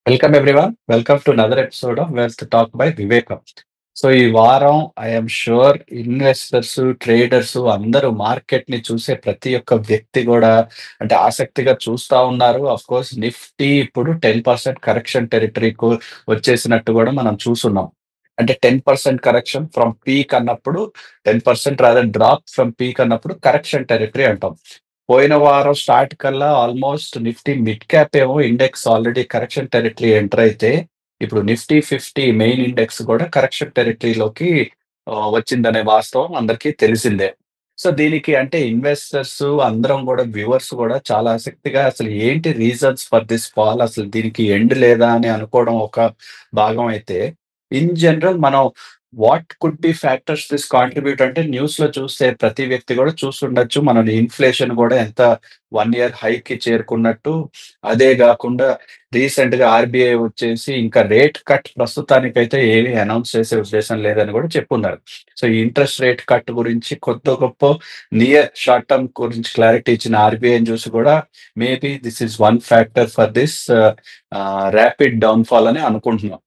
Welcome everyone. Welcome to another episode of wealth talk by వివేకం. So, ఈ వారం I am sure investors, traders అందరూ మార్కెట్‌ని చూసే ప్రతి ఒక్క వ్యక్తి గూడా అంటే ఆసక్తిగా చూస్తా ఉన్నారు. ఆఫ్‌కోర్స్ నిఫ్టీ ఇప్పుడు 10% కరెక్షన్ టెరిటరీకు వచ్చేసినట్టు గూడా మనం చూసున్నాం. అంటే 10% కరెక్షన్ ఫ్రమ్ పీక్ అన్నప్పుడు 10% రాదర్ డ్రాప్ ఫ్రమ్ పీక్ అన్నప్పుడు కరెక్షన్ టెరిటరీ అంటాం. పోయిన వారం స్టార్ట్ కల్లా ఆల్మోస్ట్ నిఫ్టీ మిడ్ క్యాప్ ఏమో index already correction territory enter అయితే, ఇప్పుడు నిఫ్టీ 50 మెయిన్ ఇండెక్స్ కూడా కరెక్షన్ టెరిటరీలోకి వచ్చిందనే వాస్తవం అందరికీ తెలిసిందే. సో, దీనికి అంటే ఇన్వెస్టర్స్ అందరం గూడా వ్యూవర్స్ గూడా చాలా ఆసక్తిగా అసలు ఏంటి రీజన్స్ ఫర్ దిస్ ఫాల్, అసలు దీనికి ఎండ్ లేదా అని అనుకోవడం ఒక భాగం అయితే, ఇన్ జనరల్ మనం what could be factors this contribute అంటే న్యూస్‌లో చూస్తే ప్రతి వ్యక్తి గూడా చూసుండొచ్చు. మన ఇన్‌ఫ్లేషన్ గూడా ఎంత 1 ఇయర్ హైకి చేరుకున్నట్టు. అదే గాకుండా రీసెంట్‌గా ఆర్‌బీఐ వచ్చేసి ఇంకా రేట్ కట్ ప్రస్తుతానికైతే ఏమి అనౌన్స్ చేసే ఉద్దేశం లేదని గూడా చెప్పున్నారు. సో, ఈ ఇంట్రెస్ట్ రేట్ కట్ గురించి కొద్దో గొప్పో నియర్ షార్ట్ టర్మ్ గురించి క్లారిటీ ఇచ్చిన ఆర్‌బీఐని చూసి గూడా maybe this is one factor for this rapid downfall అని అనుకుంటున్నాం.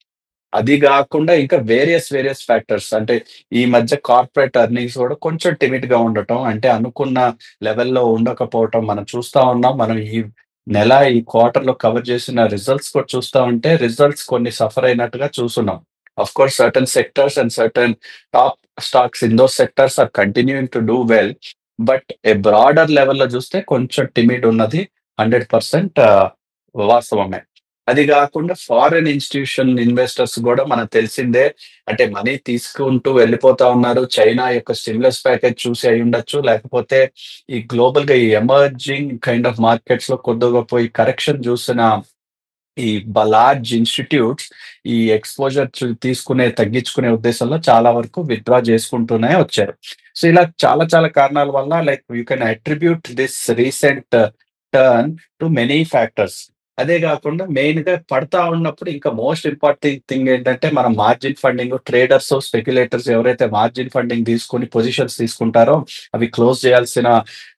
అది గాకుండా ఇంకా వేరియస్ ఫ్యాక్టర్స్ అంటే ఈ మధ్య కార్పొరేట్ ఎర్నింగ్స్ గూడా కొంచెం టిమిడ్‌గా ఉండటం. అంటే అనుకున్న లెవెల్‌లో ఉండకపోవటం మనం చూస్తా ఉన్నాం. మనం ఈ నెల, ఈ క్వార్టర్‌లో కవర్ చేసిన రిజల్ట్స్ కూడా చూస్తా ఉంటే రిజల్ట్స్ కొన్ని సఫర్ అయినట్టుగా చూసున్నాం. Of course certain sectors and certain top stocks in those sectors are continuing to do well. But a broader లెవెల్‌లో చూస్తే కొంచెం టిమిడ్ ఉన్నది 100% వాస్తవమే. అది గాకుండా ఫారెన్ ఇన్‌స్టిట్యూషన్ ఇన్వెస్టర్స్ గూడా మనకు తెలిసిందే. అంటే మనీ తీసుకుంటూ వెళ్ళిపోతా ఉన్నారు. చైనా యొక్క స్టిమ్యులస్ ప్యాకేజ్ చూసి అయ్యుండొచ్చు. లేకపోతే ఈ గ్లోబల్‌గా ఈ ఎమర్జింగ్ కైండ్ ఆఫ్ మార్కెట్స్‌లో కొద్దో గొప్పో ఈ కరెక్షన్ చూసిన ఈ లార్జ్ ఇన్‌స్టిట్యూట్స్ ఈ ఎక్స్‌పోజర్ తగ్గించుకునే ఉద్దేశంలో చాలా వరకు విత్‌డ్రా చేసుకుంటూనే వచ్చారు. సో, ఇలా చాలా కారణాల వల్ల like you can attribute this recent turn to many factors. అదే గాకుండా మెయిన్‌గా పడతా ఉన్నప్పుడు ఇంకా మోస్ట్ ఇంపార్టెంట్ థింగ్ ఏంటంటే, మనం మార్జిన్ ఫండింగ్ ట్రేడర్స్, స్పెక్యులేటర్స్ ఎవరైతే మార్జిన్ ఫండింగ్ తీసుకొని పొజిషన్స్ తీసుకుంటారో అవి క్లోజ్ చేయాల్సిన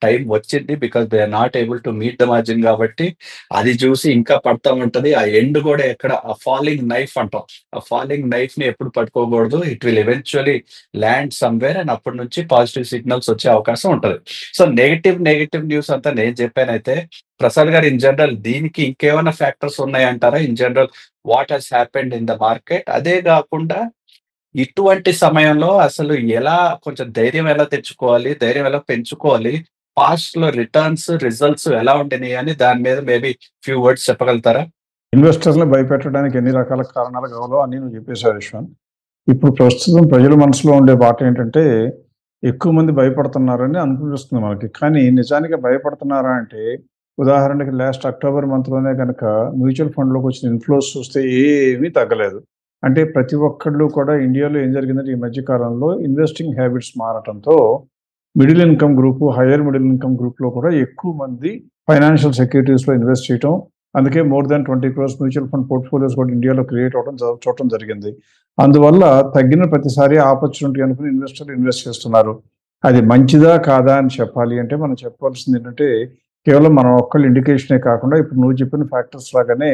టైం వచ్చింది. Because they are not able to meet the margin గాబట్టి అది చూసి ఇంకా పడతా ఉంటది. ఆ ఎండ్ గూడా ఎక్కడ ఆ ఫాలింగ్ నైఫ్ అంటాం. ఆ ఫాలింగ్ నైఫ్‌ని ఎప్పుడు పట్టుకోకూడదు. It will eventually land somewhere and అప్పటి నుంచి పాజిటివ్ సిగ్నల్స్ వచ్చే అవకాశం ఉంటది. సో, నెగెటివ్ న్యూస్ అంతా నేను చెప్పానైతే, ప్రసాద్ గారు ఇన్ జనరల్ దీనికి ఇంకేమైనా ఫ్యాక్టర్స్ ఉన్నాయంటారా? In general what has happened in the market? అదే గాకుండా ఇటువంటి సమయంలో అసలు ఎలా కొంచెం ధైర్యం ఎలా తెచ్చుకోవాలి? ధైర్యం ఎలా పెంచుకోవాలి? పాస్ట్‌లో రిటర్న్స్, రిజల్ట్స్ ఎలా ఉండినాయి అని దాని మీద మేబీ ఫ్యూ వర్డ్స్ చెప్పగలుగుతారా? ఇన్వెస్టర్స్‌ని భయపెట్టడానికి ఎన్ని రకాల కారణాలు కావాలో అన్నీ నువ్వు చెప్పేశావు యశ్వంత్. ఇప్పుడు ప్రస్తుతం ప్రజల మనసులో ఉండే మాట ఏంటంటే, ఎక్కువ మంది భయపడుతున్నారని అనిపిస్తుంది మనకి. కానీ నిజానికి భయపడుతున్నారా అంటే, ఉదాహరణకి లాస్ట్ అక్టోబర్ మంత్‌లోనే గనక మ్యూచువల్ ఫండ్‌లోకి వచ్చిన ఇన్‌ఫ్లోస్ చూస్తే ఏమీ తగ్గలేదు. అంటే ప్రతి ఒక్కళ్ళు కూడా ఇండియాలో ఏం జరిగిందంటే ఈ మధ్య కాలంలో ఇన్వెస్టింగ్ హ్యాబిట్స్ మారటంతో middle income group, higher middle income గ్రూప్‌లో కూడా ఎక్కువ మంది ఫైనాన్షియల్ సెక్యూరిటీస్‌లో ఇన్వెస్ట్ చేయటం. అందుకే more than 20 crores mutual fund portfolios కూడా ఇండియాలో క్రియేట్ అవ్వడం చూడటం జరిగింది. అందువల్ల తగ్గిన ప్రతిసారి ఆపర్చునిటీ అనుకుని ఇన్వెస్టర్లు ఇన్వెస్ట్ చేస్తున్నారు. అది మంచిదా? కాదా? అని చెప్పాలి అంటే మనం చెప్పాల్సింది ఏంటంటే, కేవలం మన ఒక్కళ్ళ ఇండికేషనే కాకుండా ఇప్పుడు నువ్వు చెప్పిన ఫ్యాక్టర్స్ లాగానే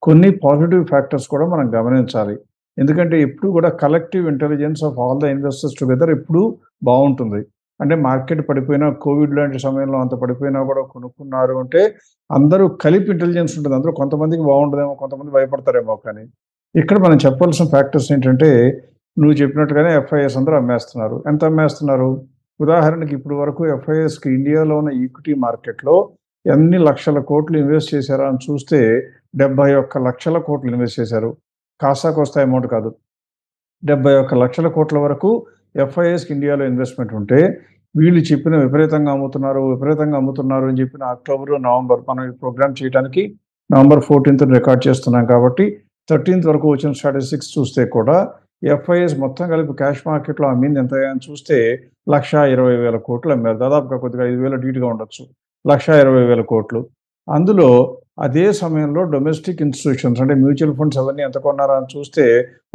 కొన్ని పాజిటివ్ ఫ్యాక్టర్స్ కూడా మనం గమనించాలి. ఎందుకంటే ఎప్పుడు కూడా collective intelligence of all the investors together ఎప్పుడూ బావుంటుంది. అంటే మార్కెట్ పడిపోయినా, కోవిడ్ లాంటి సమయంలో అంత పడిపోయినా కూడా కొనుక్కున్నారు అంటే అందరూ కలిపి ఇంటెలిజెన్స్ ఉంటుంది. అందులో కొంతమందికి బావుంటదేమో, కొంతమంది భయపడతారేమో కానీ. ఇక్కడ మనం చెప్పాల్సిన ఫ్యాక్టర్స్ ఏంటంటే, నువ్వు చెప్పినట్టుగానే ఎఫ్ఐఎస్ అందరూ అమ్మేస్తున్నారు. ఎంత అమ్మేస్తున్నారు? ఉదాహరణకి ఇప్పటి వరకు ఎఫ్ఐఎస్‌కి ఇండియాలో ఉన్న ఈక్విటీ మార్కెట్‌లో ఎన్ని లక్షల కోట్లు ఇన్వెస్ట్ చేశారా అని చూస్తే 71,00,000 కోట్లు ఇన్వెస్ట్ చేశారు. కాసాకొస్తా అమౌంట్ కాదు. 71,00,000 కోట్ల వరకు ఎఫ్ఐఎస్‌కి ఇండియాలో ఇన్వెస్ట్‌మెంట్ ఉంటే, వీళ్ళు చెప్పిన విపరీతంగా అమ్ముతున్నారు అని చెప్పిన అక్టోబరు, నవంబర్ మనం ఈ ప్రోగ్రామ్ చేయడానికి నవంబర్ 14థ్ రికార్డ్ చేస్తున్నాం కాబట్టి 13థ్ వరకు వచ్చిన స్టాటిస్టిక్స్ చూస్తే కూడా ఎఫ్ఐఎస్ మొత్తం కలిపి క్యాష్ మార్కెట్‌లో అమ్మింది ఎంత అని చూస్తే 1,20,000 కోట్లు అమ్మారు. దాదాపుగా కొద్దిగా 5,000 అటు ఇటుగా ఉండొచ్చు. 1,20,000 కోట్లు. అందులో అదే సమయంలో డొమెస్టిక్ ఇన్‌స్టిట్యూషన్స్ అంటే మ్యూచువల్ ఫండ్స్ అవన్నీ ఎంత కొన్నారా అని చూస్తే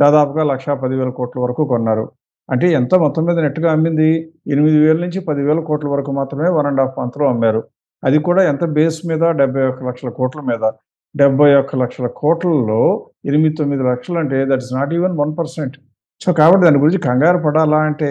దాదాపుగా 1,10,000 కోట్ల వరకు కొన్నారు. అంటే ఎంత మొత్తం మీద నెట్‌గా అమ్మింది 8,000-10,000 కోట్ల వరకు మాత్రమే 1 ½ మంత్‌లో అమ్మారు. అది కూడా ఎంత బేస్ మీద 71,00,000 కోట్ల మీద. 71 లక్షల కోట్లలో 8-9 లక్షలు అంటే that is not even 1%. So కాబట్టి దాని గురించి కంగారు పడాలా అంటే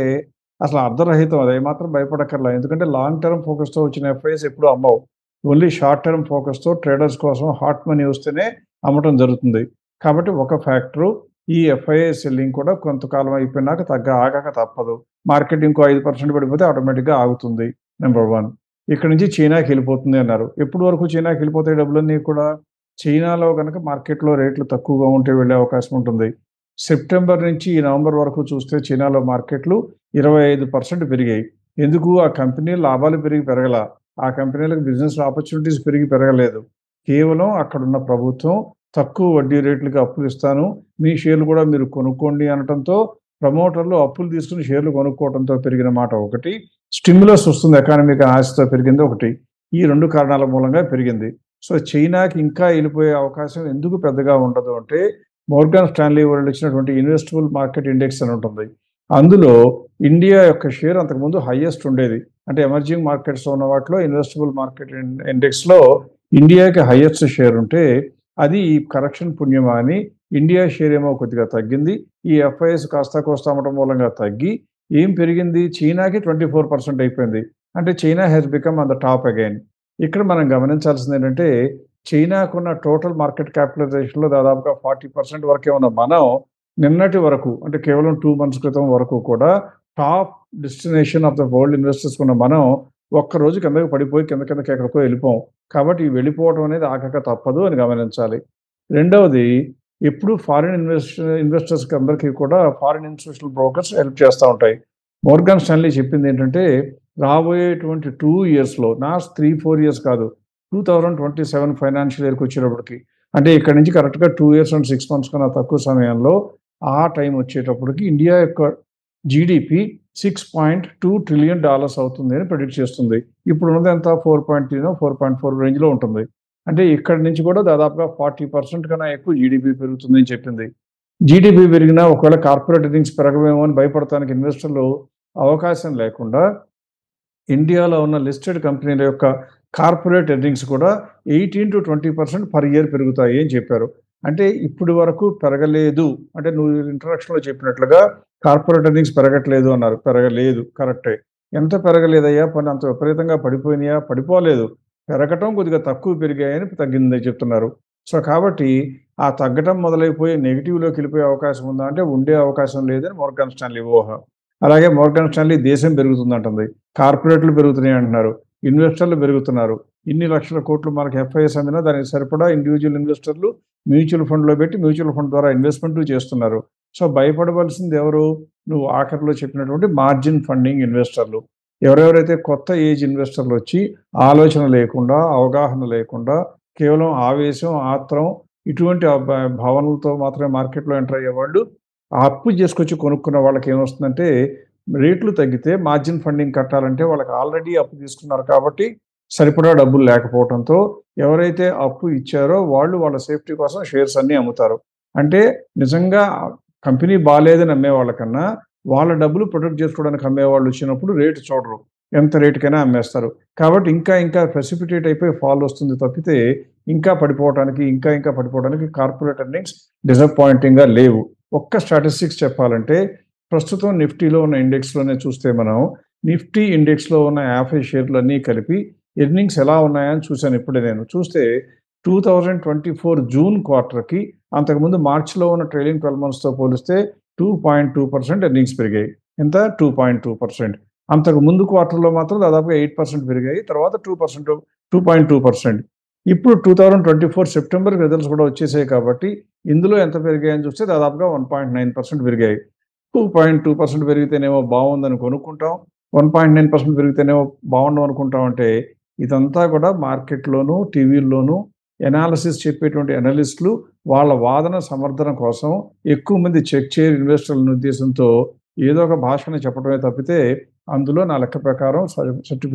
అసలు అర్ధరహితం. అది ఏమాత్రం భయపడక్కర్లా. ఎందుకంటే లాంగ్ టర్మ్ ఫోకస్‌తో వచ్చిన ఎఫ్ఐఎస్ ఎప్పుడు అమ్మవు. ఓన్లీ షార్ట్ టర్మ్ ఫోకస్‌తో ట్రేడర్స్ కోసం హాట్ మనీ వస్తేనే అమ్మటం జరుగుతుంది. కాబట్టి ఒక ఫ్యాక్టరు ఈ ఎఫ్ఐఎస్ సెల్లింగ్ కూడా కొంతకాలం అయిపోయినాక ఆగక తప్పదు. మార్కెట్ ఇంకో 5% పడిపోతే ఆటోమేటిక్‌గా ఆగుతుంది. నంబర్ 1. ఇక్కడి నుంచి చైనాకి వెళ్ళిపోతుంది అన్నారు. ఎప్పటి వరకు చైనాకి వెళ్ళిపోతాయి డబ్బులన్నీ కూడా? చైనాలో గనక మార్కెట్‌లో రేట్లు తక్కువగా ఉంటే వెళ్ళే అవకాశం ఉంటుంది. సెప్టెంబర్ నుంచి ఈ నవంబర్ వరకు చూస్తే చైనాలో మార్కెట్లు 25% పెరిగాయి. ఎందుకు? ఆ కంపెనీ లాభాలు పెరగల. ఆ కంపెనీలకు బిజినెస్ ఆపర్చునిటీస్ పెరగలేదు. కేవలం అక్కడున్న ప్రభుత్వం తక్కువ వడ్డీ రేట్లకి అప్పులు ఇస్తాను. మీ షేర్లు కూడా మీరు కొనుక్కోండి అనటంతో ప్రమోటర్లు అప్పులు తీసుకొని షేర్లు కొనుక్కోవడంతో పెరిగిన మాట ఒకటి. స్టిమ్యులస్ వస్తుంది ఎకానమీకి ఆశతో పెరిగింది ఒకటి. ఈ 2 కారణాల మూలంగా పెరిగింది. సో చైనాకి ఇంకా వెళ్ళిపోయే అవకాశం ఎందుకు పెద్దగా ఉండదు అంటే మోర్గాన్ స్టాన్లీ వాళ్ళు ఇచ్చినటువంటి ఇన్వెస్టబుల్ మార్కెట్ ఇండెక్స్ అని ఉంటుంది. అందులో ఇండియా యొక్క షేర్ అంతకుముందు హైయెస్ట్ ఉండేది. అంటే ఎమర్జింగ్ మార్కెట్స్‌లో ఉన్న వాటిలో ఇన్వెస్టబుల్ మార్కెట్ ఇండెక్స్‌లో ఇండియాకి హైయెస్ట్ షేర్ ఉంటే అది ఈ కరెక్షన్ పుణ్యమా అని ఇండియా షేర్ ఏమో కొద్దిగా తగ్గింది. ఈ ఎఫ్ఐఎస్ కాస్త కోస్తా అమ్మటం మూలంగా తగ్గి ఏం పెరిగింది? చైనాకి 24% అయిపోయింది. అంటే China has become on the top again. ఇక్కడ మనం గమనించాల్సింది ఏంటంటే చైనాకున్న టోటల్ మార్కెట్ క్యాపిటలైజేషన్‌లో దాదాపుగా 40% వరకే ఉన్న మనం నిన్నటి వరకు అంటే కేవలం 2 మంత్స్ క్రితం వరకు కూడా top destination of the world investors ఉన్న మనం ఒక్కరోజు కిందకి పడిపోయి కిందకి ఎక్కడికో వెళ్ళిపోయాం. కాబట్టి ఈ వెళ్ళిపోవడం అనేది ఆగక తప్పదు అని గమనించాలి. రెండవది ఎప్పుడు ఫారిన్ ఇన్వెస్టర్స్‌కి అందరికీ కూడా ఫారిన్ ఇన్స్టిట్యూషనల్ బ్రోకర్స్ హెల్ప్ చేస్తా ఉంటాయి. మోర్గాన్ స్టాన్లీ చెప్పిందేంటంటే రాబోయేటువంటి 2 ఇయర్స్‌లో 3, 4 ఇయర్స్ కాదు. 2027 ఫైనాన్షియల్ ఇయర్‌కి వచ్చేటప్పటికి అంటే ఇక్కడి నుంచి కరెక్ట్‌గా 2 ఇయర్స్ అండ్ 6 మంత్స్ కన్నా తక్కువ సమయంలో ఆ టైం వచ్చేటప్పటికి ఇండియా యొక్క జీడీపీ $6.2 ట్రిలియన్ అవుతుంది అని ప్రెడిక్ట్ చేస్తుంది. ఇప్పుడు ఉన్నది ఎంత 4.3నో 4.4 రేంజ్‌లో ఉంటుంది. అంటే ఇక్కడి నుంచి కూడా దాదాపుగా 40% కన్నా ఎక్కువ జీడీపీ పెరుగుతుంది అని చెప్పింది. జీడీపీ పెరిగినా ఒకవేళ కార్పొరేట్ ఎర్నింగ్స్ పెరగవేమో అని భయపడటానికి ఇన్వెస్టర్లు అవకాశం లేకుండా ఇండియాలో ఉన్న లిస్టెడ్ కంపెనీల యొక్క కార్పొరేట్ ఎర్నింగ్స్ కూడా 18-20% పర్ ఇయర్ పెరుగుతాయి అని చెప్పారు. అంటే ఇప్పటి వరకు పెరగలేదు. అంటే నువ్వు ఇంట్రడక్షన్‌లో చెప్పినట్లుగా కార్పొరేట్ ఎర్నింగ్స్ పెరగట్లేదు అన్నారు. పెరగలేదు కరెక్టే. ఎంత పెరగలేదయ్యా? పోనీ అంత విపరీతంగా పడిపోయినాయా? పడిపోలేదు. పెరగటం కొద్దిగా తక్కువ పెరిగాయని తగ్గిందని చెప్తున్నారు. సో కాబట్టి ఆ తగ్గటం మొదలైపోయి నెగెటివ్‌లోకి వెళ్ళిపోయే అవకాశం ఉందా అంటే ఉండే అవకాశం లేదని మోర్గాన్ స్టాన్లీ ఊహ. అలాగే మోర్గాన్ స్టాన్లీ దేశం పెరుగుతుందంటుంది. కార్పొరేట్లు పెరుగుతున్నాయి అంటున్నారు. ఇన్వెస్టర్లు పెరుగుతున్నారు. ఇన్ని లక్షల కోట్లు మనకి ఎఫ్ఐఎస్ అమ్మినా దానికి సరిపడా ఇండివిడ్యువల్ ఇన్వెస్టర్లు మ్యూచువల్ ఫండ్‌లో పెట్టి మ్యూచువల్ ఫండ్ ద్వారా ఇన్వెస్ట్‌మెంట్లు చేస్తున్నారు. సో భయపడవలసింది ఎవరు? నువ్వు ఆఖరిలో చెప్పినటువంటి మార్జిన్ ఫండింగ్ ఇన్వెస్టర్లు. ఎవరెవరైతే కొత్త ఏజ్ ఇన్వెస్టర్లు వచ్చి ఆలోచన లేకుండా, అవగాహన లేకుండా కేవలం ఆవేశం, ఆత్రం ఇటువంటి భావనలతో మాత్రమే మార్కెట్‌లో ఎంటర్ అయ్యేవాళ్ళు అప్పు చేసుకొచ్చి కొనుక్కున్న వాళ్ళకి ఏమొస్తుందంటే రేట్లు తగ్గితే మార్జిన్ ఫండింగ్ కట్టాలంటే వాళ్ళకి ఆల్రెడీ అప్పు తీసుకున్నారు కాబట్టి సరిపడా డబ్బులు లేకపోవడంతో ఎవరైతే అప్పు ఇచ్చారో వాళ్ళు వాళ్ళ సేఫ్టీ కోసం షేర్స్ అన్నీ అమ్ముతారు. అంటే నిజంగా కంపెనీ బాలేదని అమ్మే వాళ్ళకన్నా వాళ్ళ డబ్బులు ప్రొటెక్ట్ చేసుకోవడానికి అమ్మేవాళ్ళు వచ్చినప్పుడు రేటు చూడరు. ఎంత రేటుకైనా అమ్మేస్తారు. కాబట్టి ఇంకా ప్రెసిపిటేట్ అయిపోయి ఫాల్ వస్తుంది తప్పితే ఇంకా పడిపోవడానికి కార్పొరేట్ ఎర్నింగ్స్ డిసప్పాయింటింగ్‌గా లేవు. ఒక్క స్టాటిస్టిక్స్ చెప్పాలంటే ప్రస్తుతం నిఫ్టీలో ఉన్న ఇండెక్స్‌లోనే చూస్తే మనం నిఫ్టీ ఇండెక్స్‌లో ఉన్న 50 షేర్లన్నీ కలిపి ఎర్నింగ్స్ ఎలా ఉన్నాయని చూసాను ఇప్పుడే నేను. చూస్తే 2024 జూన్ క్వార్టర్‌కి అంతకుముందు మార్చ్‌లో ఉన్న ట్రైలింగ్ 12 మంత్స్‌తో పోలిస్తే 2.2% ఎర్నింగ్స్ పెరిగాయి. ఎంత? 2.2%. అంతకు ముందు క్వార్టర్‌లో మాత్రం దాదాపుగా 8% పెరిగాయి. తర్వాత 2.2%. ఇప్పుడు 2024 సెప్టెంబర్ రిజల్ట్స్ కూడా వచ్చేసాయి కాబట్టి ఇందులో ఎంత పెరిగాయని చూస్తే దాదాపుగా 1.9% పెరిగాయి. 2.2% పెరిగితేనేమో బావుందని కొనుక్కుంటాం. 1.9% పెరిగితేనేమో బావుండవు అనుకుంటాం అంటే ఇదంతా కూడా మార్కెట్‌లోనూ, టీవీల్లోనూ ఎనాలిసిస్ చెప్పేటువంటి అనలిస్టులు వాళ్ళ వాదన సమర్థన కోసం ఎక్కువ మంది చెక్ చేయని ఇన్వెస్టర్ల ఉద్దేశంతో ఏదో ఒక భాషని చెప్పడమే తప్పితే అందులో నా లెక్క ప్రకారం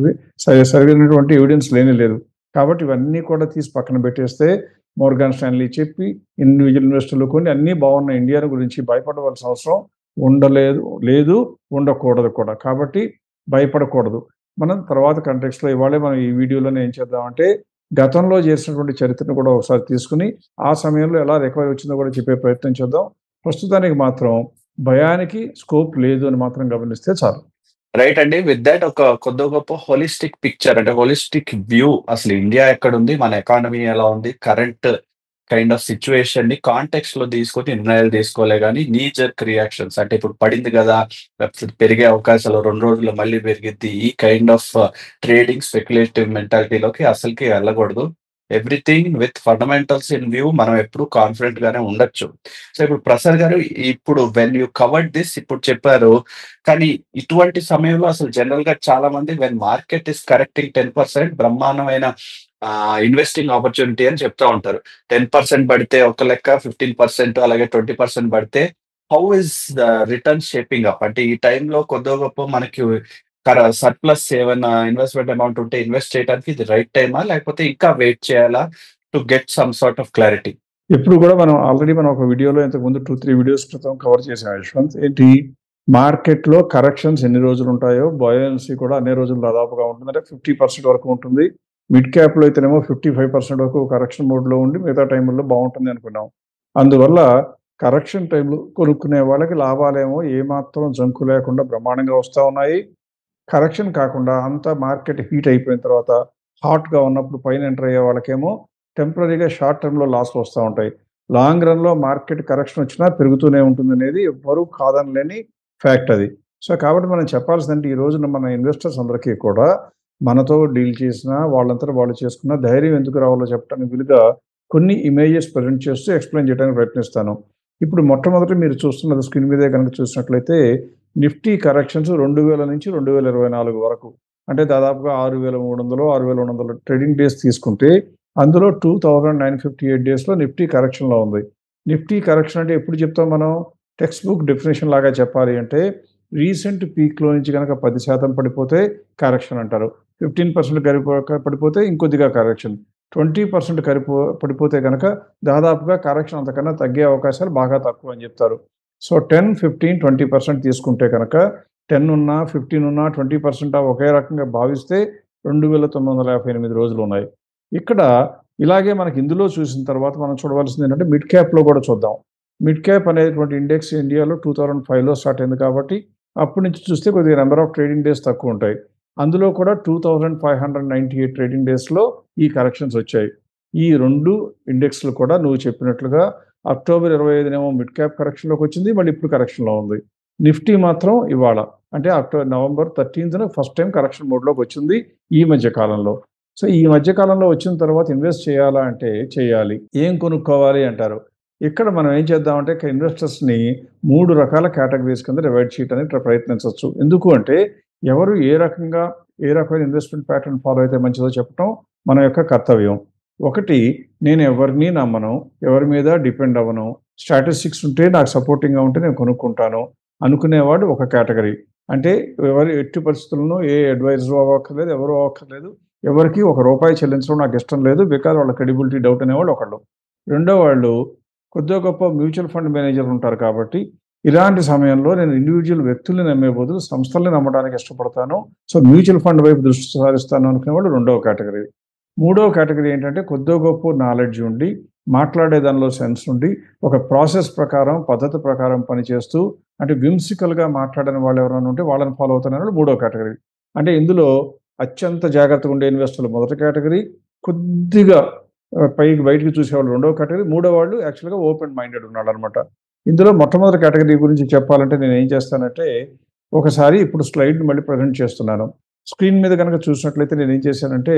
సరైనటువంటి ఎవిడెన్స్ లేనేలేదు. కాబట్టి ఇవన్నీ కూడా తీసి పక్కన పెట్టేస్తే మోర్గాన్ స్టాన్లీ చెప్పి ఇండివిడ్యువల్ ఇన్వెస్టర్లు కొన్ని అన్నీ బాగున్న ఇండియా గురించి భయపడవలసిన అవసరం లేదు, ఉండకూడదు కూడా. కాబట్టి భయపడకూడదు. మనం తర్వాత కాంటెక్స్ట్‌లో ఇవాళే మనం ఈ వీడియోలోనే ఏం చేద్దామంటే గతంలో చేసినటువంటి చరిత్రను కూడా ఒకసారి తీసుకుని, ఆ సమయంలో ఎలా రికవరీ వచ్చిందో కూడా చెప్పే ప్రయత్నం చేద్దాం. ప్రస్తుతానికి మాత్రం భయానికి స్కోప్ లేదు అని మాత్రం గమనిస్తే చాలు. రైట్ అండి. విత్ థాట్ ఒక కొద్దో గొప్పో హోలిస్టిక్ పిక్చర్ అంటే హోలిస్టిక్ వ్యూ అసలు ఇండియా ఎక్కడుంది? మన ఎకానమీ ఎలా ఉంది? కరెంట్ కైండ్ ఆఫ్ సిట్యుయేషన్‌ని కాంటెక్స్ట్‌లో తీసుకొని నిర్ణయాలు తీసుకోవాలే గాని, నీ జర్క్ రియాక్షన్స్ అంటే ఇప్పుడు పడింది గదా! లేకపోతే పెరిగే అవకాశాలు 2 రోజుల్లో మళ్ళీ పెరిగిద్ది. ఈ కైండ్ ఆఫ్ ట్రేడింగ్ స్పెక్యులేటివ్ మెంటాలిటీలోకి అసలకి వెళ్ళకూడదు. Everything with fundamentals in view మనం ఎప్పుడు కాన్ఫిడెంట్ గానే ఉండొచ్చు. సో, ఇప్పుడు ప్రసాద్ గారు ఇప్పుడు వెన్ యూ కవర్డ్ థిస్ ఇప్పుడు చెప్పారు. కానీ ఇటువంటి సమయంలో అసలు జనరల్‌గా చాలా మంది వెన్ మార్కెట్ ఈస్ కరెక్టింగ్ 10% బ్రహ్మాండమైన ఇన్వెస్టింగ్ ఆపర్చునిటీ అని చెప్తా ఉంటారు. 10% పడితే ఒక లెక్క, 15% అలాగే 20% పడితే how is the return shaping up? అంటే ఈ టైంలో కొద్దో గొప్పో మనకి సర్ప్లస్ ఏవన్నా ఇన్వెస్ట్‌మెంట్ అమౌంట్ ఉంటే ఇన్వెస్ట్ చేయడానికి ఇది రైట్ టైమా? లేకపోతే ఇంకా వెయిట్ చేయాలా? To get some sort of clarity. ఇప్పుడు కూడా మనం ఒక వీడియోలో ఇంతకుముందు 2, 3 వీడియోస్ క్రితం కవర్ చేసాం యశ్వంత్. ఏంటి మార్కెట్‌లో కరెక్షన్స్ ఎన్ని రోజులుంటాయో, బయాన్సీ కూడా అన్ని రోజులు దాదాపుగా ఉంటుంది. అంటే 50% వరకు ఉంటుంది. మిడ్ క్యాప్‌లో అయితేనేమో 55% వరకు కరెక్షన్ మోడ్‌లో ఉండి మిగతా టైముల్లో బావుంటుంది అనుకున్నాం. అందువల్ల కరెక్షన్ టైమ్‌లో కొనుక్కునే వాళ్ళకి లాభాలేమో ఏమాత్రం జంకు లేకుండా బ్రహ్మాండంగా వస్తా ఉన్నాయి. కరెక్షన్ కాకుండా అంతా మార్కెట్ హీట్ అయిపోయిన తర్వాత హాట్‌గా ఉన్నప్పుడు పైన ఎంటర్ అయ్యే వాళ్ళకేమో టెంపరరీగా షార్ట్ టర్మ్‌లో లాస్‌లు వస్తా ఉంటాయి. లాంగ్ రన్‌లో మార్కెట్ కరెక్షన్ వచ్చినా పెరుగుతూనే ఉంటుందనేది ఎవ్వరూ కాదనలేని ఫ్యాక్ట్ అది. సో, కాబట్టి మనం చెప్పాల్సిందంటే ఈ రోజున మన ఇన్వెస్టర్స్ అందరికీ కూడా మనతో డీల్ చేసినా, వాళ్ళంతట వాళ్ళు చేసుకున్న ధైర్యం ఎందుకు రావాలో చెప్పడానికి వీలుగా కొన్ని ఇమేజెస్ ప్రెజెంట్ చేస్తూ ఎక్స్‌ప్లెయిన్ చేయడానికి ప్రయత్నిస్తాను. ఇప్పుడు మొట్టమొదట మీరు చూస్తున్నది స్క్రీన్ మీదే గనుక చూసినట్లయితే నిఫ్టీ కరెక్షన్స్ 2000 నుంచి 2024 వరకు. అంటే దాదాపుగా 6300, 6200 ట్రేడింగ్ డేస్ తీసుకుంటే అందులో 2958 డేస్‌లో నిఫ్టీ కరెక్షన్‌లో ఉంది. నిఫ్టీ కరెక్షన్ అంటే ఎప్పుడు చెప్తాం మనం? టెక్స్ట్ బుక్ డెఫినిషన్ లాగా చెప్పాలి అంటే రీసెంట్ పీక్‌లో నుంచి గనక 10% పడిపోతే కరెక్షన్ అంటారు. 15% పడిపోతే ఇంకొద్దిగా కరెక్షన్. 20% పడిపోతే గనక దాదాపుగా కరెక్షన్ అంతకన్నా తగ్గే అవకాశాలు బాగా తక్కువ అని చెప్తారు. సో, 10, 15, 20% తీసుకుంటే కనుక 10 ఉన్నా, 15 ఉన్నా 20% ఒకే రకంగా భావిస్తే 2958 రోజులున్నాయి. ఇక్కడ ఇలాగే మనకి ఇందులో చూసిన తర్వాత మనం చూడవలసిందేంటంటే మిడ్ క్యాప్‌లో కూడా చూద్దాం. మిడ్ క్యాప్ అనేటువంటి ఇండెక్స్ ఇండియాలో 2005లో స్టార్ట్ అయింది కాబట్టి అప్పటి నుంచి చూస్తే కొద్దిగా నంబర్ ఆఫ్ ట్రేడింగ్ డేస్ తక్కువుంటాయి. అందులో కూడా 2598 ట్రేడింగ్ డేస్‌లో ఈ కరెక్షన్స్ వచ్చాయి. ఈ 2 ఇండెక్స్‌లు కూడా నువ్వు చెప్పినట్లుగా అక్టోబర్ 25నేమో మిడ్ క్యాప్ కరెక్షన్‌లోకొచ్చింది. మళ్ళీ ఇప్పుడు కరెక్షన్‌లో ఉంది. నిఫ్టీ మాత్రం ఇవాళ అంటే నవంబర్ 13థ్ ఫస్ట్ టైమ్ కరెక్షన్ మోడ్‌లోకొచ్చింది ఈ మధ్య కాలంలో. సో, ఈ మధ్య కాలంలో వచ్చిన తర్వాత ఇన్వెస్ట్ చేయాలా అంటే చేయాలి. ఏం కొనుక్కోవాలి అంటారు. ఇక్కడ మనం ఏం చేద్దామంటే ఇన్వెస్టర్స్‌ని 3 రకాల కేటగరీస్ కింద డివైడ్ చేయడానికి ప్రయత్నించొచ్చు. ఎందుకు అంటే ఎవరు ఏ రకమైన ఇన్వెస్ట్‌మెంట్ ప్యాటర్న్ ఫాలో అయితే మంచిదో చెప్పటం మన యొక్క కర్తవ్యం. ఒకటి నేను ఎవరిని నమ్మను. ఎవరి మీద డిపెండ్ అవ్వను. స్టాటిస్టిక్స్ ఉంటే నాకు సపోర్టింగ్‌గా ఉంటే నేను కొనుక్కుంటాను అనుకునేవాడు ఒక కేటగరీ. అంటే ఎట్టి పరిస్థితుల్లోనూ ఏ అడ్వైజరు అవ్వక్కర్లేదు. ఎవరు అవ్వక్కర్లేదు. ఎవరికీ ఒక రూపాయి చెల్లించడం నాకిష్టం లేదు. బికాజ్ వాళ్ళ క్రెడిబిలిటీ డౌట్ అనేవాళ్ళు ఒకళ్ళు. రెండో వాళ్ళు కొద్దో గొప్ప మ్యూచువల్ ఫండ్ మేనేజర్లు ఉంటారు కాబట్టి, ఇలాంటి సమయంలో నేను ఇండివిడ్యువల్ వ్యక్తుల్ని నమ్మే బదులు సంస్థల్ని నమ్మడానికి ఇష్టపడతాను. సో, మ్యూచువల్ ఫండ్ వైపు దృష్టి సారిస్తాను అనుకునేవాళ్ళు రెండవ కేటగరీ. మూడవ కేటగరీ ఏంటంటే కొద్దో గొప్పో నాలెడ్జ్ ఉండి, మాట్లాడే దానిలో సెన్స్ ఉండి, ఒక ప్రాసెస్ ప్రకారం, పద్ధతి ప్రకారం పనిచేస్తూ అంటే విమ్సికల్‌గా మాట్లాడని వాళ్ళు ఎవరైనా ఉంటే వాళ్ళని ఫాలో అవుతాననేవాళ్ళు మూడో కేటగరీ. అంటే ఇందులో అత్యంత జాగ్రత్తగా ఉండే ఇన్వెస్టర్లు మొదటి కేటగరీ, కొద్దిగా బయటికి చూసేవాళ్ళు రెండవ కేటగరీ, మూడో వాళ్ళు యాక్చువల్‌గా ఓపెన్ మైండెడ్ ఉన్నాడనమాట. ఇందులో మొట్టమొదటి కేటగరీ గురించి చెప్పాలంటే నేనేం చేస్తానంటే, ఒకసారి ఇప్పుడు స్లైడ్‌ని మళ్ళీ ప్రెజెంట్ చేస్తున్నాను. స్క్రీన్ మీద గనక చూసినట్లయితే నేనేం చేశానంటే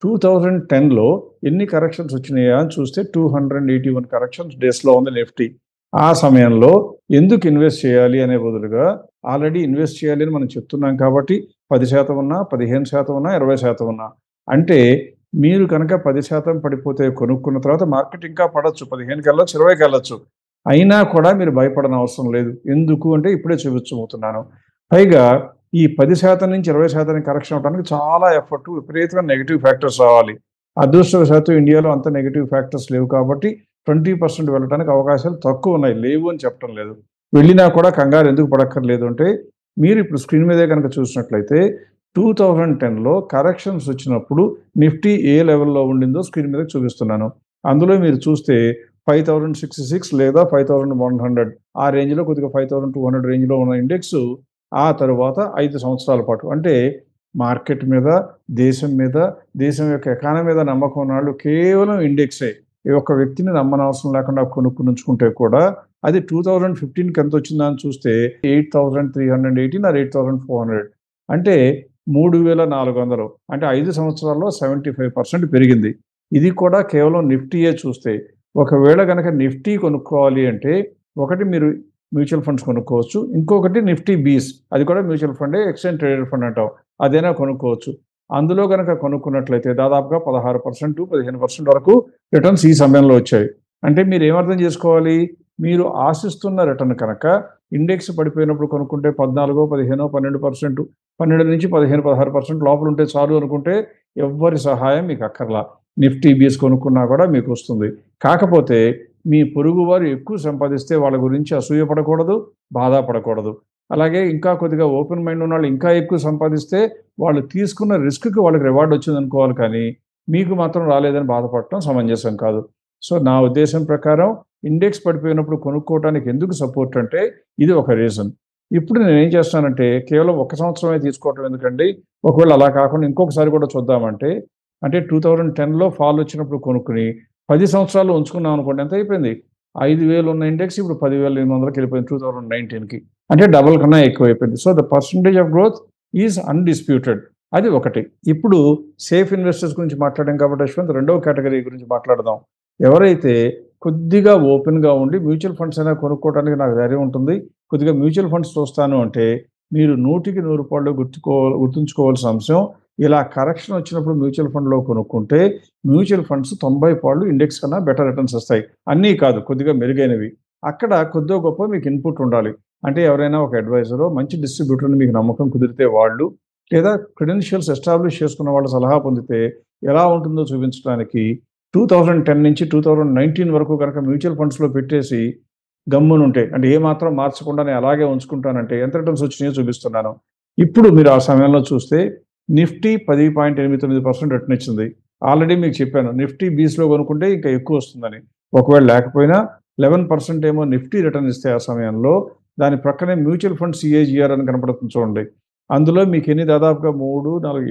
2010లో ఎన్ని కరెక్షన్స్ వచ్చినాయా అని చూస్తే 281 కరెక్షన్స్ డేస్‌లో ఉంది నిఫ్టీ. ఆ సమయంలో ఎందుకు ఇన్వెస్ట్ చేయాలి అనే బదులుగా ఆల్రెడీ ఇన్వెస్ట్ చేయాలి అని మనం చెప్తున్నాం కాబట్టి 10% ఉన్నా, 15% ఉన్నా, 20% ఉన్నా అంటే మీరు కనుక 10% పడిపోతే కొనుక్కున్న తర్వాత మార్కెట్ ఇంకా పడొచ్చు. 15కెళ్ళొచ్చు, 20కెళ్ళొచ్చు. అయినా కూడా మీరు భయపడనవసరం లేదు. ఎందుకు అంటే ఇప్పుడే చూపించబోతున్నాను. పైగా ఈ 10% నుంచి 20% కరెక్షన్ అవ్వడానికి చాలా ఎఫర్ట్, విపరీతమైన నెగెటివ్ ఫ్యాక్టర్స్ రావాలి. అదృష్టవశాత్తు ఇండియాలో అంత నెగెటివ్ ఫ్యాక్టర్స్ లేవు కాబట్టి 20% వెళ్ళటానికి అవకాశాలు తక్కువున్నాయి. లేవు అని చెప్పటం లేదు. వెళ్ళినా కూడా కంగారు ఎందుకు పడక్కర్లేదు అంటే, మీరు ఇప్పుడు స్క్రీన్ మీదే గనక చూసినట్లయితే 2010లో కరెక్షన్స్ వచ్చినప్పుడు నిఫ్టీ ఏ లెవెల్‌లో ఉండిందో స్క్రీన్ మీద చూపిస్తున్నాను. అందులో మీరు చూస్తే 5066 లేదా 5100 ఆ రేంజ్‌లో కొద్దిగా 5200 రేంజ్‌లో ఉన్న ఇండెక్స్ ఆ తరువాత 5 సంవత్సరాల పాటు అంటే మార్కెట్ మీద, దేశం మీద, దేశం యొక్క ఎకానమీ మీద నమ్మకం ఉన్నవాళ్ళు కేవలం ఇండెక్సే. ఏ ఒక్క వ్యక్తిని నమ్మనవసరం లేకుండా కొనుక్కొని ఉంచుకుంటే కూడా అది 2015కి ఎంతొచ్చిందా అని చూస్తే 8318 ఆర్ 8400 అంటే 3400 అంటే 5 సంవత్సరాల్లో 75% పెరిగింది. ఇది కూడా కేవలం నిఫ్టీయే చూస్తే. ఒకవేళ గనక నిఫ్టీ కొనుక్కోవాలి అంటే ఒకటి మీరు మ్యూచువల్ ఫండ్స్ కొనుక్కోవచ్చు. ఇంకొకటి నిఫ్టీ బీస్ అది కూడా mutual funday exchange traded fund అంటాం. అదైనా కొనుక్కోవచ్చు. అందులో గనక కొనుక్కున్నట్లయితే దాదాపుగా 16%, 15% వరకు రిటర్న్స్ ఈ సమయంలో వచ్చాయి. అంటే మీరేమర్థం చేసుకోవాలి? మీరు ఆశిస్తున్న రిటర్న్ కనుక ఇండెక్స్ పడిపోయినప్పుడు కొనుక్కుంటే 14, 15, 12%, 12-15, 16% లోపలుంటే చాలు అనుకుంటే ఎవ్వరి సహాయం మీకు అక్కర్లా. నిఫ్టీ బీస్ కొనుక్కున్నా కూడా మీకొస్తుంది. కాకపోతే మీ పొరుగువారు ఎక్కువ సంపాదిస్తే వాళ్ళ గురించి అసూయ పడకూడదు, బాధ పడకూడదు. అలాగే ఇంకా కొద్దిగా ఓపెన్ మైండ్ ఉన్నవాళ్ళు ఇంకా ఎక్కువ సంపాదిస్తే వాళ్ళు తీసుకున్న రిస్క్‌కి వాళ్ళకి రివార్డ్ వచ్చిందనుకోవాలి కానీ, మీకు మాత్రం రాలేదని బాధపడటం సమంజసం కాదు. సో, నా ఉద్దేశం ప్రకారం ఇండెక్స్ పడిపోయినప్పుడు కొనుక్కోవటానికి ఎందుకు సపోర్ట్ అంటే ఇది ఒక రీజన్. ఇప్పుడు నేనేం చేస్తానంటే కేవలం ఒక్క సంవత్సరమే తీసుకోవటం ఎందుకండి? ఒకవేళ అలా కాకుండా ఇంకొకసారి కూడా చూద్దామంటే, అంటే 2010లో ఫాల్ వచ్చినప్పుడు కొనుక్కొని 10 సంవత్సరాలు ఉంచుకున్నాం అనుకోండి ఎంతయిపోయింది? 5000 ఉన్న ఇండెక్స్ ఇప్పుడు 10,800కి వెళ్ళిపోయింది 2019కి. అంటే డబుల్ కన్నా ఎక్కువైపోయింది. So, the percentage of growth is undisputed. అది ఒకటి. ఇప్పుడు సేఫ్ ఇన్వెస్టర్స్ గురించి మాట్లాడాం కాబట్టి యశ్వంత్ రెండవ కేటగరీ గురించి మాట్లాడదాం. ఎవరైతే కొద్దిగా ఓపెన్‌గా ఉండి మ్యూచువల్ ఫండ్స్ అయినా కొనుక్కోవడానికి నాకు ధైర్యం ఉంటుంది. కొద్దిగా మ్యూచువల్ ఫండ్స్ చూస్తాను అంటే మీరు 100కి 100 పాళ్ళు గుర్తుంచుకోవాల్సిన అంశం ఇలా కరెక్షన్ వచ్చినప్పుడు మ్యూచువల్ ఫండ్‌లో కొనుక్కుంటే మ్యూచువల్ ఫండ్స్ 90 పాళ్ళు ఇండెక్స్ కన్నా బెటర్ రిటర్న్స్ ఇస్తాయి. అన్నీ కాదు కొద్దిగా మెరుగైనవి. అక్కడ కొద్దో గొప్పో మీకు ఇన్‌పుట్ ఉండాలి. అంటే ఎవరైనా ఒక అడ్వైజరో, మంచి డిస్ట్రిబ్యూటర్‌ని మీకు నమ్మకం కుదిరితే వాళ్ళు లేదా క్రెడెన్షియల్స్ ఎస్టాబ్లిష్ చేసుకున్న వాళ్ళ సలహా పొందితే ఎలా ఉంటుందో చూపించడానికి 2010 నుంచి 2019 వరకు గనక మ్యూచువల్ ఫండ్స్‌లో పెట్టేసి గమ్మునుంటే అంటే ఏమాత్రం మార్చకుండా నేను అలాగే ఉంచుకుంటానంటే ఎంత రిటర్న్స్ వచ్చినాయో చూపిస్తున్నాను. ఇప్పుడు మీరు ఆ సమయంలో చూస్తే నిఫ్టీ 10.89% రిటర్న్ ఇచ్చింది. ఆల్రెడీ మీకు చెప్పాను. నిఫ్టీ బీస్‌లో కొనుక్కుంటే ఇంకా ఎక్కువ వస్తుందని. ఒకవేళ లేకపోయినా 11% ఏమో నిఫ్టీ రిటర్న్ ఇస్తే ఆ సమయంలో దాని ప్రక్కనే మ్యూచువల్ ఫండ్ సీఏజీఆర్ అని కనపడుతుంది చూడండి. అందులో మీకెన్ని దాదాపుగా 3, 4,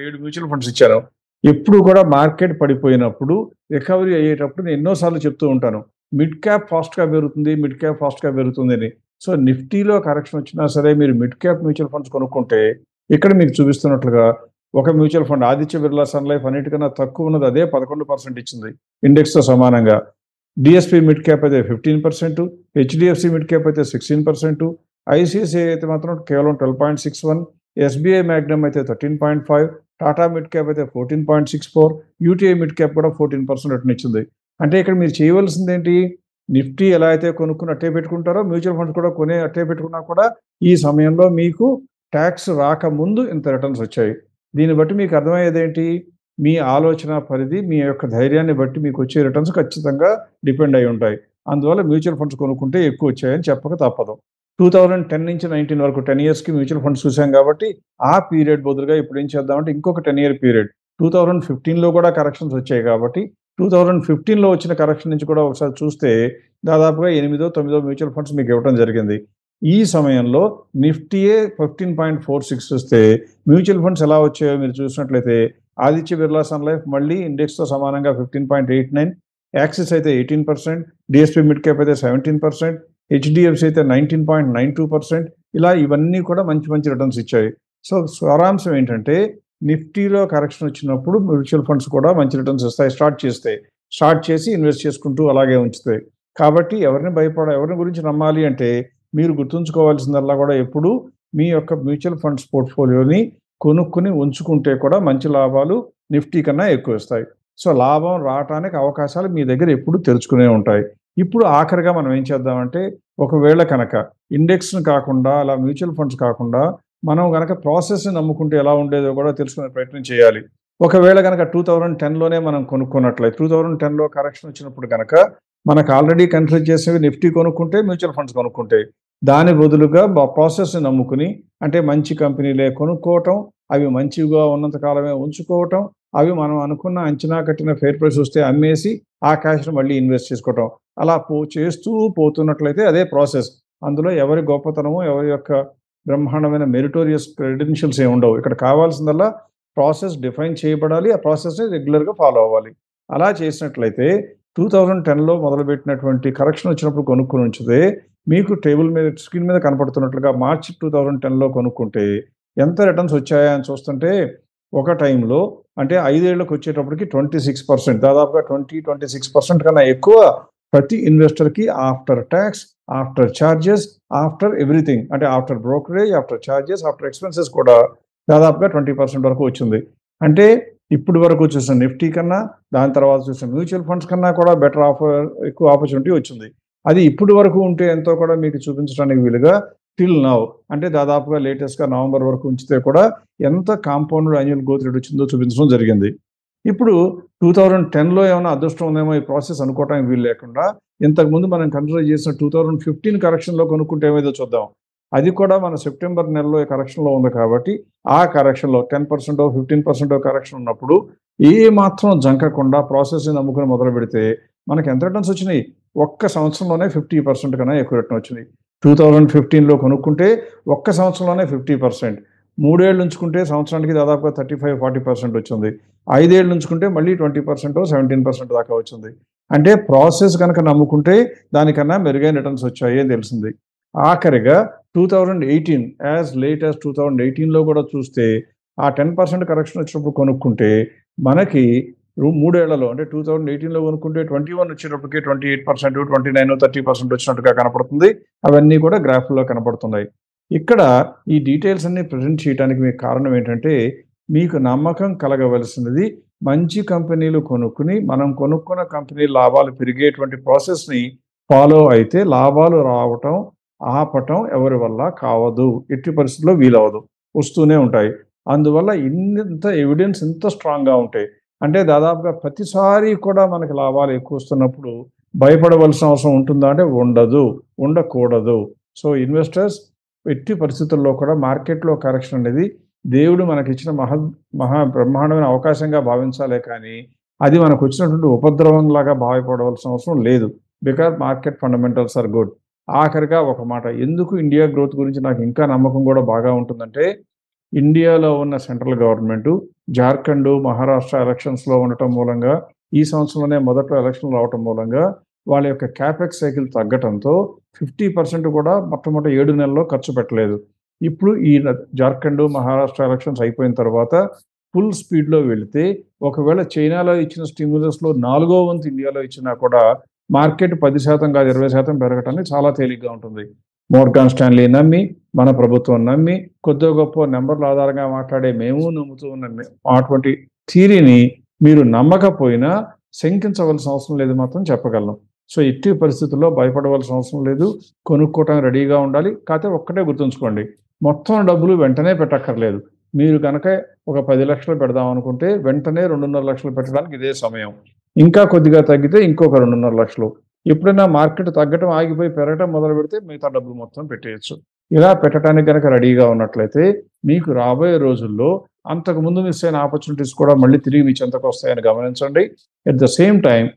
7 మ్యూచువల్ ఫండ్స్ ఇచ్చాను. ఎప్పుడు కూడా మార్కెట్ పడిపోయినప్పుడు రికవరీ అయ్యేటప్పుడు నేను ఎన్నో సార్లు చెప్తూ ఉంటాను. మిడ్ క్యాప్ ఫాస్ట్‌గా పెరుగుతుంది. మిడ్ క్యాప్ ఫాస్ట్‌గా పెరుగుతుందని. సో, నిఫ్టీలో కరెక్షన్ వచ్చినా సరే మీరు మిడ్ క్యాప్ మ్యూచువల్ ఫండ్స్ కొనుక్కుంటే ఇక్కడ మీకు చూపిస్తున్నట్లుగా ఒక mutual fund Aditya Birla Sun Life అన్నిటికన్నా తక్కువ ఉన్నది అదే 11% ఇచ్చింది. ఇండెక్స్‌తో సమానంగా. డీఎస్‌పీ మిడ్ క్యాప్ అయితే 15%, హెచ్‌డీఎఫ్‌సీ మిడ్ క్యాప్ అయితే 16%, ఐసీఐసీఐ అయితే మాత్రం కేవలం 12.61, ఎస్బీఐ మాగ్నమ్ అయితే 13.5, టాటా మిడ్ క్యాప్ అయితే 14.64, యూటీఐ మిడ్ క్యాప్ కూడా 14% రిటర్న్ ఇచ్చింది. అంటే ఇక్కడ మీరు చేయవలసిందేంటి? నిఫ్టీ ఎలా అయితే కొనుక్కుని అట్టే పెట్టుకుంటారో మ్యూచువల్ ఫండ్స్ కూడా కొని అట్టే పెట్టుకున్నా కూడా ఈ సమయంలో మీకు టాక్స్ రాకముందు ఇంత రిటర్న్స్ వచ్చాయి. దీన్ని బట్టి మీకు అర్థమయ్యేదేంటి? మీ ఆలోచన పరిధి, మీ యొక్క ధైర్యాన్ని బట్టి మీకొచ్చే రిటర్న్స్ ఖచ్చితంగా డిపెండ్ అయ్యి ఉంటాయి. అందువల్ల మ్యూచువల్ ఫండ్స్ కొనుక్కుంటే ఎక్కువొచ్చాయని చెప్పక తప్పదు. 2010 నుంచి 19 వరకు 10 ఇయర్స్‌కి మ్యూచువల్ ఫండ్స్ చూసాం కాబట్టి, ఆ పీరియడ్ బదులుగా ఇప్పుడేం చేద్దామంటే ఇంకొక 10 ఇయర్ పీరియడ్ 2015లో కూడా కరెక్షన్స్ వచ్చాయి కాబట్టి, 2015లో వచ్చిన కరెక్షన్ నుంచి కూడా ఒకసారి చూస్తే దాదాపుగా 8, 9 మ్యూచువల్ ఫండ్స్ మీకివ్వటం జరిగింది. ఈ సమయంలో నిఫ్టీయే 15.46 వస్తే మ్యూచువల్ ఫండ్స్ ఎలా వచ్చాయో మీరు చూసినట్లయితే ఆదిత్య బిర్లా సన్ లైఫ్ మళ్ళీ ఇండెక్స్‌తో సమానంగా 15.89, యాక్సిస్ అయితే 18%, డీఎస్‌పీ మిడ్ క్యాప్ అయితే 17%, హెచ్‌డీఎఫ్‌సీ అయితే 19.92% ఇలా ఇవన్నీ కూడా మంచి మంచి రిటర్న్స్ ఇచ్చాయి. సో, సారాంశం ఏంటంటే నిఫ్టీలో కరెక్షన్ వచ్చినప్పుడు మ్యూచువల్ ఫండ్స్ కూడా మంచి రిటర్న్స్ ఇస్తాయి స్టార్ట్ చేసి ఇన్వెస్ట్ చేసుకుంటూ అలాగే ఉంచుతాయి. కాబట్టి ఎవరిని గురించి నమ్మాలి అంటే మీరు గుర్తుంచుకోవాల్సిందల్లా కూడా ఎప్పుడూ మీ యొక్క మ్యూచువల్ ఫండ్స్ పోర్ట్‌ఫోలియోని కొనుక్కొని ఉంచుకుంటే కూడా మంచి లాభాలు నిఫ్టీ కన్నా ఎక్కువిస్తాయి. సో, లాభం రావటానికి అవకాశాలు మీ దగ్గర ఎప్పుడూ తెరుచుకునే ఉంటాయి. ఇప్పుడు ఆఖరిగా మనం ఏం చేద్దామంటే, ఒకవేళ కనుక ఇండెక్స్‌ని కాకుండా అలా మ్యూచువల్ ఫండ్స్ కాకుండా మనం గనక ప్రాసెస్‌ని నమ్ముకుంటే ఎలా ఉండేదో కూడా తెలుసుకునే ప్రయత్నం చేయాలి. ఒకవేళ గనక 2010లోనే మనం కొనుక్కున్నట్లయితే 2010లో కరెక్షన్ వచ్చినప్పుడు గనక మనకు ఆల్రెడీ కన్సిడర్ చేసేవి నిఫ్టీ కొనుక్కుంటే, మ్యూచువల్ ఫండ్స్ కొనుక్కుంటే. దాని బదులుగా ప్రాసెస్ని నమ్ముకుని అంటే మంచి కంపెనీలే కొనుక్కోవటం, అవి మంచిగా ఉన్నంత కాలమే ఉంచుకోవటం, అవి మనం అనుకున్న అంచనా కట్టిన ఫెయిర్ ప్రైస్ వస్తే అమ్మేసి ఆ క్యాష్‌ని మళ్ళీ ఇన్వెస్ట్ చేసుకోవటం. అలా చేస్తూ పోతున్నట్లయితే అదే ప్రాసెస్. అందులో ఎవరి గొప్పతనమో, ఎవరి యొక్క బ్రహ్మాండమైన మెరిటోరియస్ క్రెడెన్షియల్స్ ఏమి ఉండవు. ఇక్కడ కావాల్సిందల్లా ప్రాసెస్ డిఫైన్ చేయబడాలి. ఆ ప్రాసెస్‌ని రెగ్యులర్‌గా ఫాలో అవ్వాలి. అలా చేసినట్లయితే 2010లో మొదలుపెట్టినటువంటి కరెక్షన్ వచ్చినప్పుడు కొనుక్కొని ఉంచితే మీకు టేబుల్ మీద స్క్రీన్ మీద కనపడుతున్నట్లుగా మార్చి 2010లో కొనుక్కుంటే ఎంత రిటర్న్స్ వచ్చాయా అని చూస్తుంటే ఒక టైంలో అంటే 5 ఏళ్లకు వచ్చేటప్పటికి 26% దాదాపుగా 26% కన్నా ఎక్కువ ప్రతి ఇన్వెస్టర్‌కి after tax, after charges, after everything అంటే after brokerage, after charges, after expenses కూడా దాదాపుగా 20% వరకు వచ్చింది. అంటే ఇప్పటి వరకు చూసిన నిఫ్టీ కన్నా, దాని తర్వాత చూసిన మ్యూచువల్ ఫండ్స్ కన్నా కూడా బెటర్ ఎక్కువ ఆపర్చునిటీ వచ్చింది. అది ఇప్పటి వరకు ఉంటే ఎంతో కూడా మీకు చూపించడానికి వీలుగా టిల్ నౌ అంటే దాదాపుగా లేటెస్ట్‌గా నవంబర్ వరకు ఉంచితే కూడా ఎంత కాంపౌండెడ్ యాన్యువల్ గ్రోత్ రేట్ వచ్చిందో చూపించడం జరిగింది. ఇప్పుడు 2010లో ఏమైనా అదృష్టం ఉందేమో ఈ ప్రాసెస్ అనుకోవటానికి వీలు లేకుండా ఇంతకుముందు మనం కన్సిడర్ చేసిన 2015 కరెక్షన్‌లో కొనుక్కుంటే ఏమైందో చూద్దాం. అది కూడా మన సెప్టెంబర్ నెలలో కరెక్షన్‌లో ఉంది కాబట్టి ఆ కరెక్షన్‌లో 10% 15% కరెక్షన్ ఉన్నప్పుడు ఏ మాత్రం జంకకుండా ప్రాసెస్‌ని నమ్ముకొని మొదలుపెడితే మనకి ఎంత రిటర్న్స్ వచ్చినాయి? ఒక్క సంవత్సరంలోనే 50% కన్నా ఎక్కువ రిటర్న్ వచ్చినాయి. 2015లో కొనుక్కుంటే ఒక్క సంవత్సరంలోనే 50%. 3 ఏళ్ళు ఉంచుకుంటే సంవత్సరానికి దాదాపుగా 35, 40% వచ్చింది. 5 ఏళ్ళు ఉంచుకుంటే మళ్ళీ 20%, 17% దాకా వచ్చింది. అంటే ప్రాసెస్ గనక నమ్ముకుంటే దానికన్నా మెరుగైన రిటర్న్స్ వచ్చాయి అని తెలిసింది. ఆఖరిగా 2018 యాస్ లేట్ యాస్ 2018లో కూడా చూస్తే ఆ 10% కరెక్షన్ వచ్చినప్పుడు కొనుక్కుంటే మనకి 3 ఏళ్లలో అంటే 2018లో కొనుక్కుంటే 21 వచ్చేటప్పటికి 28%, 29, 30% వచ్చినట్టుగా కనపడుతుంది. అవన్నీ కూడా గ్రాఫ్‌లో కనపడుతున్నాయి. ఇక్కడ ఈ డీటెయిల్స్ అన్నీ ప్రెజెంట్ చేయడానికి మీకు కారణం ఏంటంటే, మీకు నమ్మకం కలగవలసినది మంచి కంపెనీలు కొనుక్కొని, మనం కొనుక్కున్న కంపెనీ లాభాలు పెరిగేటువంటి ప్రాసెస్‌ని ఫాలో అయితే లాభాలు రావటం, ఆపటం ఎవరి వల్ల కావదు. ఎట్టి పరిస్థితుల్లో వీలవ్వదు. వస్తూనే ఉంటాయి. అందువల్ల ఇంత ఎవిడెన్స్ ఇంత స్ట్రాంగ్‌గా ఉంటే అంటే దాదాపుగా ప్రతిసారి కూడా మనకి లాభాలు ఎక్కువొస్తున్నప్పుడు భయపడవలసిన అవసరం ఉంటుందా అంటే ఉండదు. ఉండకూడదు. సో, ఇన్వెస్టర్స్ ఎట్టి పరిస్థితుల్లో కూడా మార్కెట్‌లో కరెక్షన్ అనేది దేవుడు మనకిచ్చిన మహా బ్రహ్మాండమైన అవకాశంగా భావించాలే కానీ, అది మనకొచ్చినటువంటి ఉపద్రవంలాగా భావిపడవలసిన అవసరం లేదు. Because market fundamentals are good. ఆఖరిగా ఒక మాట ఎందుకు ఇండియా గ్రోత్ గురించి నాకు ఇంకా నమ్మకం కూడా బాగా ఉంటుందంటే, ఇండియాలో ఉన్న సెంట్రల్ గవర్నమెంటు జార్ఖండ్, మహారాష్ట్ర ఎలక్షన్స్‌లో ఉండటం మూలంగా ఈ సంవత్సరంలోనే మొదట్లో ఎలక్షన్‌లు రావటం మూలంగా వాళ్ళ యొక్క క్యాపెక్స్ సైకిల్ తగ్గటంతో 50% కూడా మొట్టమొదటి 7 నెలల్లో ఖర్చు పెట్టలేదు. ఇప్పుడు ఈ జార్ఖండ్, మహారాష్ట్ర ఎలక్షన్స్ అయిపోయిన తర్వాత ఫుల్ స్పీడ్‌లో వెళితే ఒకవేళ చైనాలో ఇచ్చిన స్టిమ్యులస్‌లో నాలుగో వంతు ఇండియాలో ఇచ్చినా కూడా మార్కెట్ 10% కాదు 20% పెరగటానికి చాలా తేలిగ్గా ఉంటుంది. మోర్గాన్ స్టాన్లీ నమ్మి, మన ప్రభుత్వం నమ్మి, కొద్దో గొప్పో నంబర్ల ఆధారంగా మాట్లాడే మేము నమ్ముతూ ఉన్న అటువంటి థియరీని మీరు నమ్మకపోయినా శంకించవలసిన అవసరం లేదు మాత్రం చెప్పగలను. సో, ఎట్టి పరిస్థితుల్లో భయపడవలసిన అవసరం లేదు. కొనుక్కోవటానికి రెడీగా ఉండాలి. కాకపోతే ఒక్కటే గుర్తుంచుకోండి. మొత్తం డబ్బులు వెంటనే పెట్టక్కర్లేదు. మీరు గనక ఒక 10,00,000 పెడదాం అనుకుంటే వెంటనే 2,50,000 పెట్టడానికి ఇదే సమయం. ఇంకా కొద్దిగా తగ్గితే ఇంకొక 2,50,000. ఎప్పుడైనా మార్కెట్ తగ్గటం ఆగిపోయి పెరగటం మొదలుపెడితే మిగతా డబ్బులు మొత్తం పెట్టేయొచ్చు. ఇలా పెట్టడానికి గనక రెడీగా ఉన్నట్లయితే మీకు రాబోయే రోజుల్లో అంతకుముందు మిస్ అయిన ఆపర్చునిటీస్ కూడా మళ్ళీ తిరిగి మీ చెంతకొస్తాయని గమనించండి. At the same time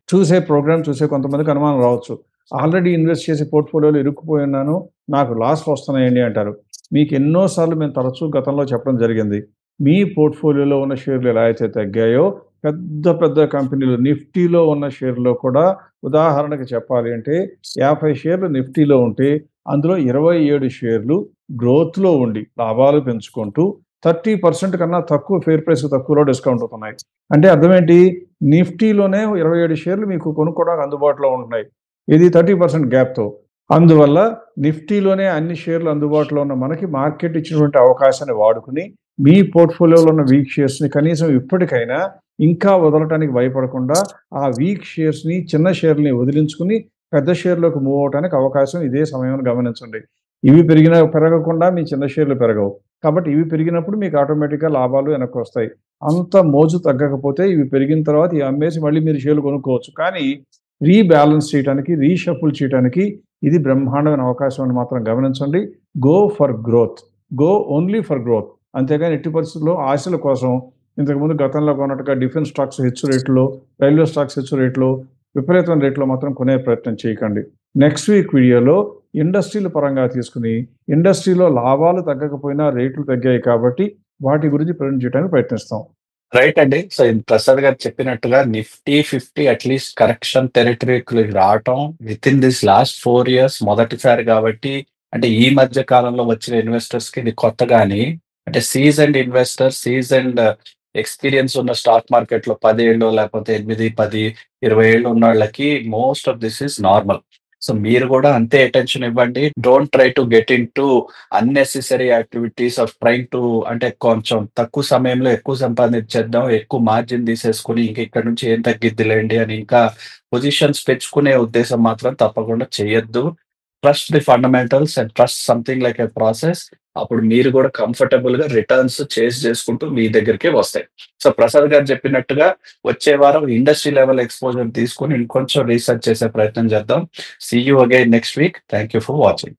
programme చూసే కొంతమందికి అనుమానం రావచ్చు. ఆల్రెడీ ఇన్వెస్ట్ చేసి పోర్ట్‌ఫోలియోలో ఇరుక్కుపోయి ఉన్నాను. నాకు లాస్‌లు వస్తున్నాయండి అంటారు. మీకు ఎన్నో సార్లు మేము తరచూ గతంలో చెప్పడం జరిగింది. మీ పోర్ట్‌ఫోలియోలో ఉన్న షేర్లు ఎలా అయితే తగ్గాయో పెద్ద పెద్ద కంపెనీలు నిఫ్టీలో ఉన్న షేర్‌లో కూడా ఉదాహరణకు చెప్పాలి అంటే 50 షేర్లు నిఫ్టీలో ఉంటే అందులో 27 షేర్లు గ్రోత్‌లో ఉండి లాభాలు పెంచుకుంటూ 30% కన్నా తక్కువ ఫెయిర్ ప్రైస్‌కి తక్కువలో డిస్కౌంట్ అవుతున్నాయి. అంటే అర్థం ఏంటి? నిఫ్టీలోనే 27 షేర్లు మీకు కొనుక్కోవడానికి అందుబాటులో ఉంటున్నాయి. ఇది 30% గ్యాప్‌తో. అందువల్ల నిఫ్టీలోనే అన్ని షేర్లు అందుబాటులో ఉన్న మనకి మార్కెట్ ఇచ్చినటువంటి అవకాశాన్ని వాడుకొని మీ పోర్ట్‌ఫోలియోలో ఉన్న వీక్ షేర్స్‌ని కనీసం ఇప్పటికైనా ఇంకా వదలటానికి భయపడకుండా ఆ వీక్ షేర్స్‌ని, చిన్న షేర్‌లని వదిలించుకొని పెద్ద షేర్‌లోకి మూవ్ అవ్వటానికి అవకాశం ఇదే సమయం అని గమనించండి. ఇవి పెరగకుండా మీ చిన్న షేర్లు పెరగవు. కాబట్టి ఇవి పెరిగినప్పుడు మీకు ఆటోమేటిక్‌గా లాభాలు వెనక్కొస్తాయి. అంత మోజు తగ్గకపోతే ఇవి పెరిగిన తర్వాత ఇవి అమ్మేసి మళ్ళీ మీరు షేర్లు కొనుక్కోవచ్చు. కానీ రీబాలన్స్ చేయటానికి, రీషఫుల్ చేయటానికి ఇది బ్రహ్మాండమైన అవకాశం అని మాత్రం గమనించండి. Go for growth. Go only for growth. అంతేగాని ఎట్టి పరిస్థితుల్లో ఆశల కోసం ఇంతకుముందు గతంలో కొన్నట్టుగా డిఫెన్స్ స్టాక్స్ హెచ్చు రేట్లో, రైల్వే స్టాక్స్ హెచ్చు రేట్లో, విపరీతమైన రేట్లో మాత్రం కొనే ప్రయత్నం చేయకండి. నెక్స్ట్ వీక్ వీడియోలో ఇండస్ట్రీల పరంగా తీసుకుని, ఇండస్ట్రీలో లాభాలు తగ్గకపోయినా రేట్లు తగ్గాయి కాబట్టి వాటి గురించి ప్రజెంట్ చేయడానికి ప్రయత్నిస్తాం. రైట్ అండి. సో, ప్రసాద్ గారు చెప్పినట్టుగా నిఫ్టీ 50 అట్‌లీస్ట్ కరెక్షన్ టెరిటరీకి రావటం వితిన్ దిస్ లాస్ట్ 4 ఇయర్స్ మొదటిసారి కాబట్టి, అంటే ఈ మధ్య కాలంలో వచ్చిన ఇన్వెస్టర్స్‌కి ఇది కొత్త గాని, అంటే సీజన్డ్ ఇన్వెస్టర్, సీజన్డ్ ఎక్స్‌పీరియన్స్ ఉన్న స్టాక్ మార్కెట్‌లో 10 ఏళ్ళో లేకపోతే 8, 10, 20 ఏళ్ళు ఉన్నోళ్ళకి most of this is normal. So, మీరు గూడా అంతే అటెన్షన్ ఇవ్వండి. Don't try to get into unnecessary activities of trying to, అంటే కొంచెం తక్కువ సమయంలో ఎక్కువ సంపాదించేద్దాం, ఎక్కువ మార్జిన్ తీసేసుకొని ఇంక ఇక్కడ నుంచి ఏం తగ్గిద్దిలేండి అని ఇంకా పొజిషన్స్ పెంచుకునే ఉద్దేశం మాత్రం తప్పకుండా చేయొద్దు. Trust the fundamentals and trust something like a process. అప్పుడు మీరు గూడా కంఫర్టబుల్‌గా రిటర్న్స్ చేజ్ చేసుకుంటూ మీ దగ్గరికే వస్తాయి. సో, ప్రసాద్ గారు చెప్పినట్టుగా వచ్చే వారం ఇండస్ట్రీ లెవెల్ ఎక్స్‌పోజర్ తీసుకొని ఇంకొంచెం రీసెర్చ్ చేసే ప్రయత్నం చేద్దాం. See you again next week. Thank you for watching.